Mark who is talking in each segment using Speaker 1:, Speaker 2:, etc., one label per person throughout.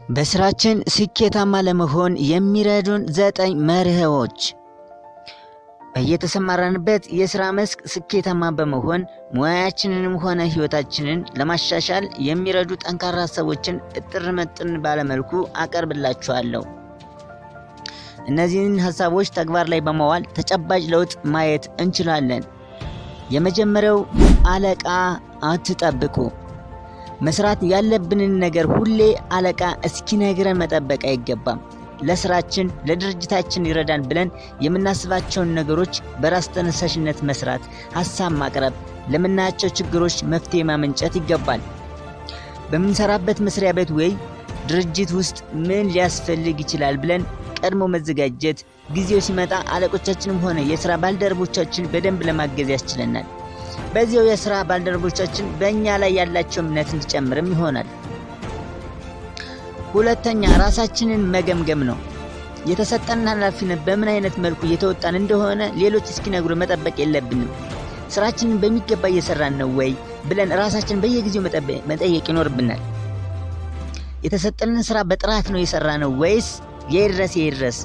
Speaker 1: በስራችን ስኬታማ ለመሆን የሚረዱን 9 መርሆች። በየተሰማራንበት የስራ መስክ ስኬታማ በመሆን ሙያችንንም ሆነ ህይወታችንን ለማሻሻል የሚረዱ ጠንካራ ሀሳቦችን እጥር መጥን ባለመልኩ አቀርብላችኋለሁ። እነዚህን ሀሳቦች ተግባር ላይ በመዋል ተጨባጭ ለውጥ ማየት እንችላለን። የመጀመሪያው አለቃ አትጠብቁ። መስራት ያለብንን ነገር ሁሌ አለቃ እስኪነግረን መጠበቅ አይገባም። ለስራችን ለድርጅታችን ይረዳን ብለን የምናስባቸውን ነገሮች በራስ ተነሳሽነት መስራት፣ ሀሳብ ማቅረብ፣ ለምናያቸው ችግሮች መፍትሄ ማመንጨት ይገባል። በምንሰራበት መስሪያ ቤት ወይ ድርጅት ውስጥ ምን ሊያስፈልግ ይችላል ብለን ቀድሞ መዘጋጀት ጊዜው ሲመጣ አለቆቻችንም ሆነ የስራ ባልደረቦቻችን በደንብ ለማገዝ ያስችለናል። በዚያው የስራ ባልደረቦቻችን በእኛ ላይ ያላቸው እምነት እንዲጨምርም ይሆናል። ሁለተኛ ራሳችንን መገምገም ነው። የተሰጠንን ኃላፊነት በምን አይነት መልኩ እየተወጣን እንደሆነ ሌሎች እስኪነግሩ መጠበቅ የለብንም። ስራችንን በሚገባ እየሰራን ነው ወይ ብለን ራሳችንን በየጊዜው መጠየቅ ይኖርብናል። የተሰጠንን ስራ በጥራት ነው የሰራነው ወይስ ይድረስ?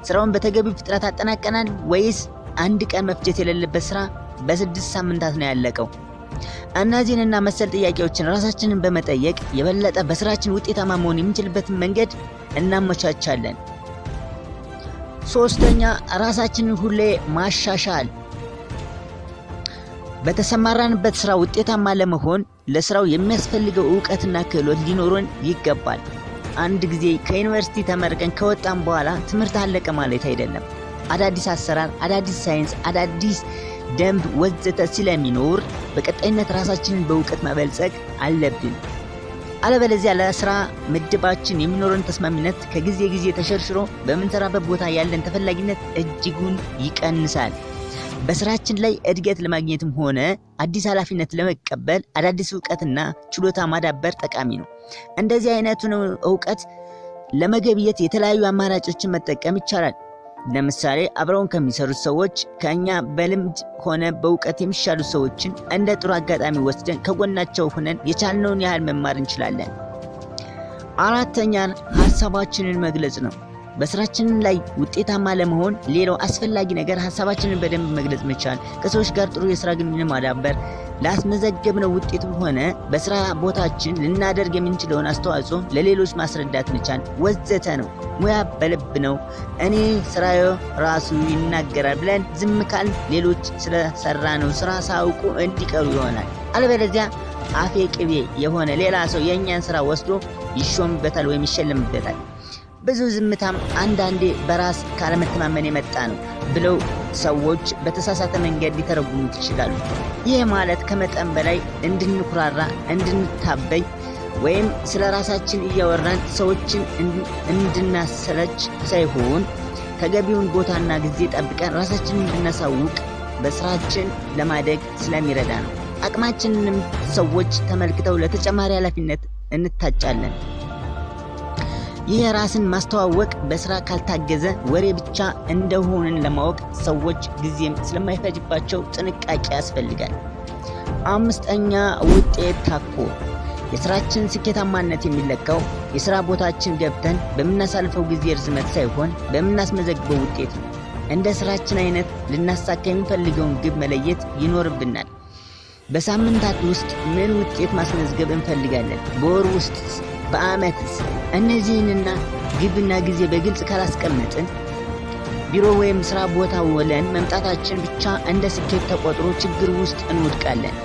Speaker 1: ስራውን በተገቢው ፍጥነት አጠናቀናል ወይስ አንድ ቀን መፍጀት የሌለበት ስራ በ6 ሳምንታት ነው ያለቀው? እነዚህንና መሰል ጥያቄዎችን ራሳችንን በመጠየቅ የበለጠ በስራችን ውጤታማ መሆን የምንችልበትን መንገድ እናመቻቻለን። ሶስተኛ ራሳችንን ሁሌ ማሻሻል። በተሰማራንበት ስራ ውጤታማ ለመሆን ለስራው የሚያስፈልገው ዕውቀትና ክህሎት ሊኖረን ይገባል። አንድ ጊዜ ከዩኒቨርሲቲ ተመርቀን ከወጣን በኋላ ትምህርት አለቀ ማለት አይደለም። አዳዲስ አሰራር፣ አዳዲስ ሳይንስ፣ አዳዲስ ደንብ ወዘተ ስለሚኖር በቀጣይነት ራሳችንን በእውቀት ማበልጸግ አለብን። አለበለዚያ ለስራ ምድባችን የሚኖረን ተስማሚነት ከጊዜ ጊዜ ተሸርሽሮ በምንሰራበት ቦታ ያለን ተፈላጊነት እጅጉን ይቀንሳል። በስራችን ላይ እድገት ለማግኘትም ሆነ አዲስ ኃላፊነት ለመቀበል አዳዲስ ዕውቀትና ችሎታ ማዳበር ጠቃሚ ነው። እንደዚህ አይነቱን ዕውቀት ለመገብየት የተለያዩ አማራጮችን መጠቀም ይቻላል። ለምሳሌ አብረውን ከሚሰሩት ሰዎች፣ ከኛ በልምድ ሆነ በእውቀት የሚሻሉ ሰዎችን እንደ ጥሩ አጋጣሚ ወስደን ከጎናቸው ሆነን የቻልነውን ያህል መማር እንችላለን። አራተኛ ሀሳባችንን መግለጽ ነው። በስራችን ላይ ውጤታማ ለመሆን ሌላው አስፈላጊ ነገር ሀሳባችንን በደንብ መግለጽ መቻል፣ ከሰዎች ጋር ጥሩ የስራ ግንኙነት ማዳበር፣ ላስመዘገብነው ውጤትም ሆነ በስራ ቦታችን ልናደርግ የምንችለውን አስተዋጽኦ ለሌሎች ማስረዳት መቻል ወዘተ ነው። ሙያ በልብ ነው። እኔ ስራዬ ራሱ ይናገራል ብለን ዝም ካል ሌሎች ስለሰራነው ስራ ሳያውቁ እንዲቀሩ ይሆናል። አለበለዚያ አፌ ቅቤ የሆነ ሌላ ሰው የእኛን ስራ ወስዶ ይሾምበታል ወይም ይሸለምበታል። ብዙ ዝምታም አንዳንዴ በራስ ካለመተማመን የመጣ ነው ብለው ሰዎች በተሳሳተ መንገድ ሊተረጉሙት ይችላሉ። ይህ ማለት ከመጠን በላይ እንድንኩራራ፣ እንድንታበይ ወይም ስለ ራሳችን እያወራን ሰዎችን እንድናሰለች ሳይሆን ተገቢውን ቦታና ጊዜ ጠብቀን ራሳችንን እንድናሳውቅ በስራችን ለማደግ ስለሚረዳ ነው። አቅማችንንም ሰዎች ተመልክተው ለተጨማሪ ኃላፊነት እንታጫለን። ይህ ራስን ማስተዋወቅ በስራ ካልታገዘ ወሬ ብቻ እንደሆነን ለማወቅ ሰዎች ጊዜም ስለማይፈጅባቸው ጥንቃቄ ያስፈልጋል። አምስተኛ ውጤት ተኮር። የስራችን ስኬታማነት የሚለካው የስራ ቦታችን ገብተን በምናሳልፈው ጊዜ ርዝመት ሳይሆን በምናስመዘግበው ውጤት ነው። እንደ ስራችን አይነት ልናሳካ የሚፈልገውን ግብ መለየት ይኖርብናል። በሳምንታት ውስጥ ምን ውጤት ማስመዝገብ እንፈልጋለን? በወር ውስጥ፣ በአመትስ? እነዚህንና ግብና ጊዜ በግልጽ ካላስቀመጥን ቢሮ ወይም ስራ ቦታ ውለን መምጣታችን ብቻ እንደ ስኬት ተቆጥሮ ችግር ውስጥ እንወድቃለን።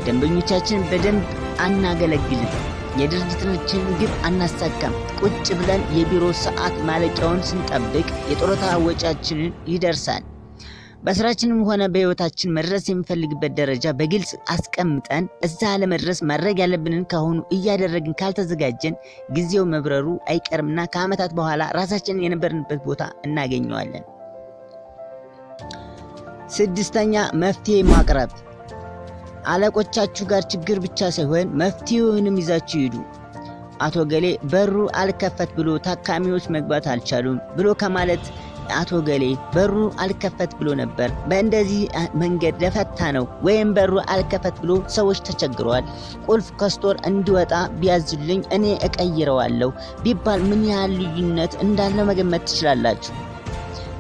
Speaker 1: ደንበኞቻችን በደንብ አናገለግልም። የድርጅታችንን ግብ አናሳካም። ቁጭ ብለን የቢሮ ሰዓት ማለቂያውን ስንጠብቅ የጡረታ ወጪያችንን ይደርሳል። በስራችንም ሆነ በህይወታችን መድረስ የሚፈልግበት ደረጃ በግልጽ አስቀምጠን እዛ ለመድረስ ማድረግ ያለብንን ካሁኑ እያደረግን ካልተዘጋጀን ጊዜው መብረሩ አይቀርምና ከዓመታት በኋላ ራሳችንን የነበርንበት ቦታ እናገኘዋለን። ስድስተኛ መፍትሄ ማቅረብ። አለቆቻችሁ ጋር ችግር ብቻ ሳይሆን መፍትሄውንም ይዛችሁ ሂዱ። አቶ ገሌ በሩ አልከፈት ብሎ ታካሚዎች መግባት አልቻሉም ብሎ ከማለት አቶ ገሌ በሩ አልከፈት ብሎ ነበር፣ በእንደዚህ መንገድ ለፈታ ነው ወይም በሩ አልከፈት ብሎ ሰዎች ተቸግረዋል፣ ቁልፍ ከስቶር እንዲወጣ ቢያዝልኝ እኔ እቀይረዋለሁ ቢባል ምን ያህል ልዩነት እንዳለው መገመት ትችላላችሁ።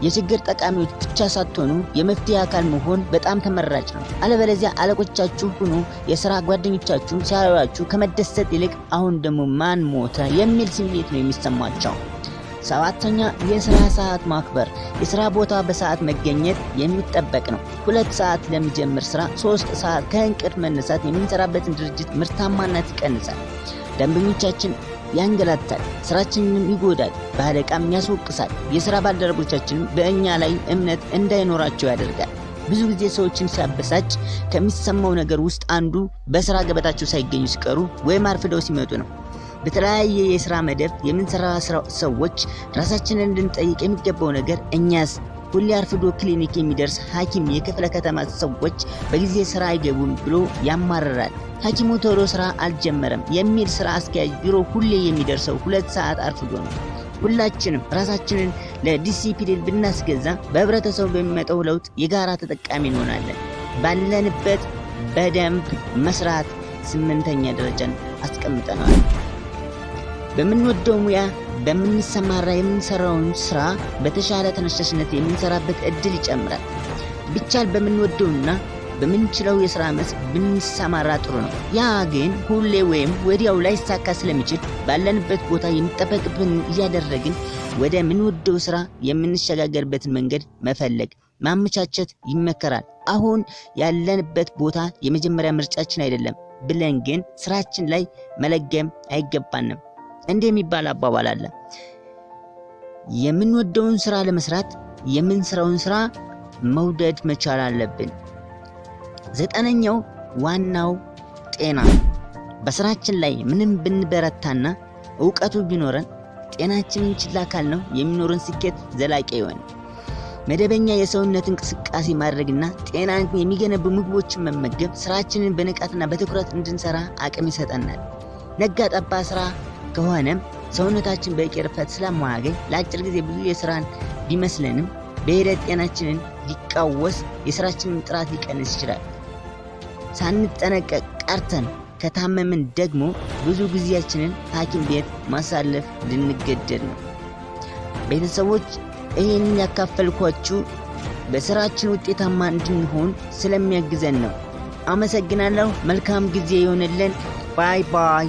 Speaker 1: የችግር ጠቃሚዎች ብቻ ሳትሆኑ የመፍትሄ አካል መሆን በጣም ተመራጭ ነው። አለበለዚያ አለቆቻችሁ ሆኖ የሥራ ጓደኞቻችሁ ሲያዩአችሁ ከመደሰት ይልቅ አሁን ደግሞ ማን ሞተ የሚል ስሜት ነው የሚሰማቸው። 7ኛ የሥራ ሰዓት ማክበር። የሥራ ቦታ በሰዓት መገኘት የሚጠበቅ ነው። 2 ሰዓት ለሚጀምር ሥራ 3 ሰዓት ከእንቅልፍ መነሳት የምንሰራበትን ድርጅት ምርታማነት ይቀንሳል፣ ደንበኞቻችን ያንገላታል፣ ስራችንን ይጎዳል፣ በአለቃም ያስወቅሳል። የሥራ ባልደረቦቻችንም በእኛ ላይ እምነት እንዳይኖራቸው ያደርጋል። ብዙ ጊዜ ሰዎችን ሲያበሳጭ ከሚሰማው ነገር ውስጥ አንዱ በሥራ ገበታቸው ሳይገኙ ሲቀሩ ወይም አርፍደው ሲመጡ ነው። በተለያየ የሥራ መደብ የምንሰራ ሰዎች ራሳችንን እንድንጠይቅ የሚገባው ነገር እኛስ ሁሌ አርፍዶ ክሊኒክ የሚደርስ ሐኪም የክፍለ ከተማ ሰዎች በጊዜ ሥራ አይገቡም ብሎ ያማርራል። ሐኪሙ ቶሎ ሥራ አልጀመረም የሚል ሥራ አስኪያጅ ቢሮ ሁሌ የሚደርሰው 2 ሰዓት አርፍዶ ነው። ሁላችንም ራሳችንን ለዲሲፕሊን ብናስገዛ በህብረተሰቡ በሚመጣው ለውጥ የጋራ ተጠቃሚ እንሆናለን። ባለንበት በደንብ መስራት 8ኛ ደረጃን አስቀምጠናል። በምንወደው ሙያ በምንሰማራ የምንሰራውን ስራ በተሻለ ተነሳሽነት የምንሰራበት እድል ይጨምራል። ቢቻል በምንወደውና በምንችለው የሥራ መስክ ብንሰማራ ጥሩ ነው። ያ ግን ሁሌ ወይም ወዲያው ላይሳካ ስለሚችል ባለንበት ቦታ የሚጠበቅብን እያደረግን ወደ ምንወደው ስራ የምንሸጋገርበትን መንገድ መፈለግ ማመቻቸት ይመከራል። አሁን ያለንበት ቦታ የመጀመሪያ ምርጫችን አይደለም ብለን ግን ስራችን ላይ መለገም አይገባንም። እንደሚባል አባባል አለ። የምንወደውን ስራ ለመስራት የምንሰራውን ስራ መውደድ መቻል አለብን። 9ኛው ዋናው ጤና። በስራችን ላይ ምንም ብንበረታና ዕውቀቱ ቢኖረን ጤናችንን ችላ ካልነው የሚኖረን ስኬት ዘላቂ ይሆን። መደበኛ የሰውነት እንቅስቃሴ ማድረግና ጤናን የሚገነቡ ምግቦችን መመገብ ስራችንን በንቃትና በትኩረት እንድንሰራ አቅም ይሰጠናል። ነጋ ጠባ ስራ ከሆነም ሰውነታችን በቂ እረፍት ስለማያገኝ ለአጭር ጊዜ ብዙ የሥራን ቢመስለንም በሂደት ጤናችንን ሊቃወስ፣ የሥራችንን ጥራት ሊቀንስ ይችላል። ሳንጠነቀቅ ቀርተን ከታመምን ደግሞ ብዙ ጊዜያችንን ሐኪም ቤት ማሳለፍ ልንገደድ ነው። ቤተሰቦች ይህንን ያካፈልኳችሁ በሥራችን ውጤታማ እንድንሆን ስለሚያግዘን ነው። አመሰግናለሁ። መልካም ጊዜ ይሆንልን። ባይ ባይ።